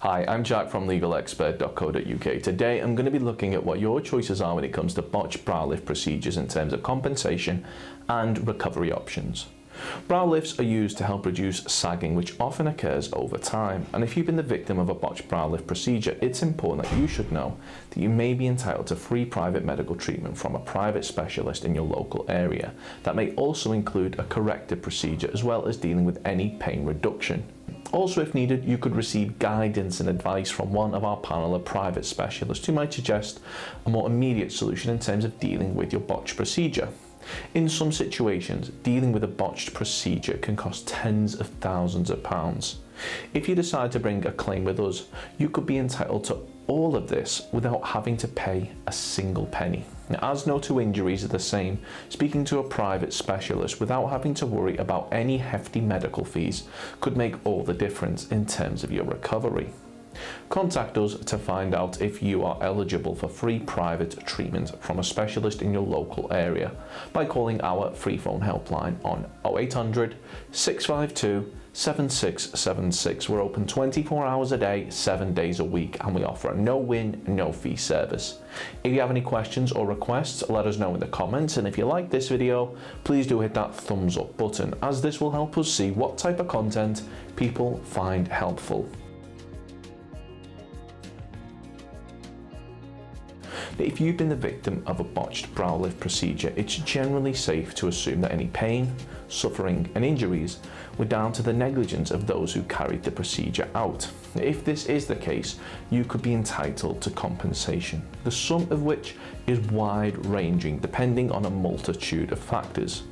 Hi, I'm Jack from legalexpert.co.uk. Today I'm going to be looking at what your choices are when it comes to botched brow lift procedures in terms of compensation and recovery options. Brow lifts are used to help reduce sagging, which often occurs over time. And if you've been the victim of a botched brow lift procedure, it's important that you should know that you may be entitled to free private medical treatment from a private specialist in your local area. That may also include a corrective procedure as well as dealing with any pain reduction. Also, if needed, you could receive guidance and advice from one of our panel of private specialists who might suggest a more immediate solution in terms of dealing with your botched procedure. In some situations, dealing with a botched procedure can cost tens of thousands of pounds. If you decide to bring a claim with us, you could be entitled to all of this without having to pay a single penny. Now, as no two injuries are the same, speaking to a private specialist without having to worry about any hefty medical fees could make all the difference in terms of your recovery. Contact us to find out if you are eligible for free private treatment from a specialist in your local area by calling our free phone helpline on 0800 652 7676. We're open 24 hours a day, 7 days a week, and we offer a no-win, no-fee service. If you have any questions or requests, let us know in the comments, and if you like this video, please do hit that thumbs up button, as this will help us see what type of content people find helpful. If you've been the victim of a botched brow lift procedure, it's generally safe to assume that any pain, suffering and injuries were down to the negligence of those who carried the procedure out. If this is the case, you could be entitled to compensation, the sum of which is wide-ranging depending on a multitude of factors.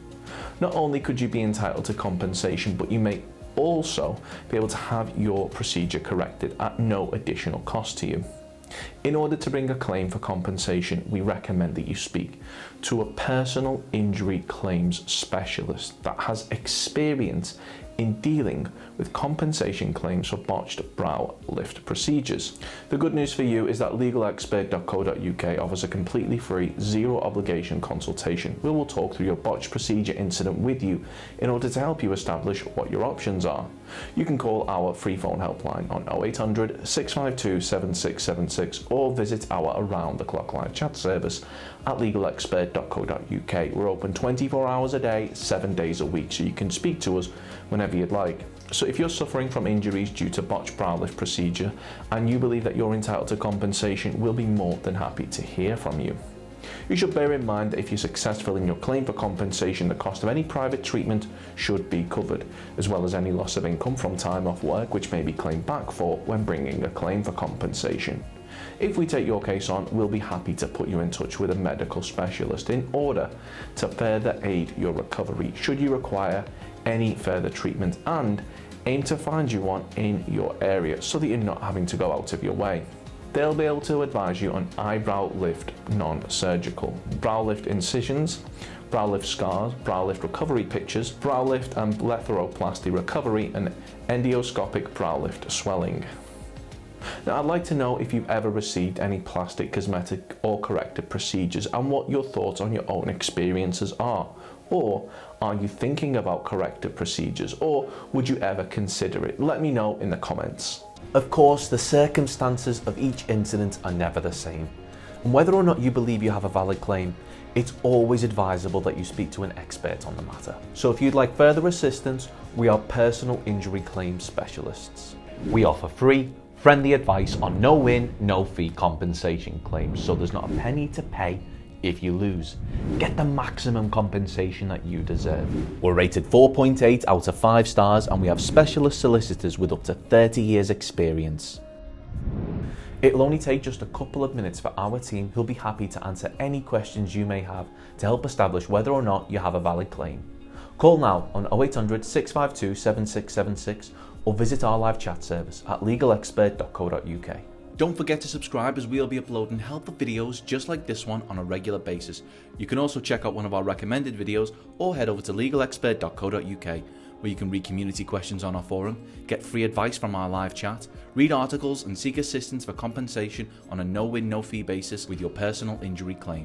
Not only could you be entitled to compensation, but you may also be able to have your procedure corrected at no additional cost to you. In order to bring a claim for compensation, we recommend that you speak to a personal injury claims specialist that has experience in dealing with compensation claims for botched brow lift procedures. The good news for you is that legalexpert.co.uk offers a completely free, zero obligation consultation. We will talk through your botched procedure incident with you in order to help you establish what your options are. You can call our free phone helpline on 0800 652 7676 or visit our around-the-clock live chat service at legalexpert.co.uk. We're open 24 hours a day, 7 days a week, so you can speak to us whenever you'd like. So if you're suffering from injuries due to botched brow lift procedure and you believe that you're entitled to compensation, we'll be more than happy to hear from you. You should bear in mind that if you're successful in your claim for compensation, the cost of any private treatment should be covered, as well as any loss of income from time off work, which may be claimed back for when bringing a claim for compensation. If we take your case on, we'll be happy to put you in touch with a medical specialist in order to further aid your recovery should you require any further treatment, and aim to find you one in your area so that you're not having to go out of your way. They'll be able to advise you on eyebrow lift non-surgical, brow lift incisions, brow lift scars, brow lift recovery pictures, brow lift and blepharoplasty recovery, and endoscopic brow lift swelling. Now, I'd like to know if you've ever received any plastic, cosmetic or corrective procedures and what your thoughts on your own experiences are. Or are you thinking about corrective procedures, or would you ever consider it? Let me know in the comments. Of course, the circumstances of each incident are never the same. And whether or not you believe you have a valid claim, it's always advisable that you speak to an expert on the matter. So if you'd like further assistance, we are personal injury claims specialists. We offer free, friendly advice on no-win, no-fee compensation claims, so there's not a penny to pay if you lose. Get the maximum compensation that you deserve. We're rated 4.8 out of 5 stars, and we have specialist solicitors with up to 30 years experience. It'll only take just a couple of minutes for our team, who'll be happy to answer any questions you may have to help establish whether or not you have a valid claim. Call now on 0800 652 7676 or visit our live chat service at legalexpert.co.uk. Don't forget to subscribe, as we'll be uploading helpful videos just like this one on a regular basis. You can also check out one of our recommended videos or head over to legalexpert.co.uk, where you can read community questions on our forum, get free advice from our live chat, read articles and seek assistance for compensation on a no-win, no-fee basis with your personal injury claim.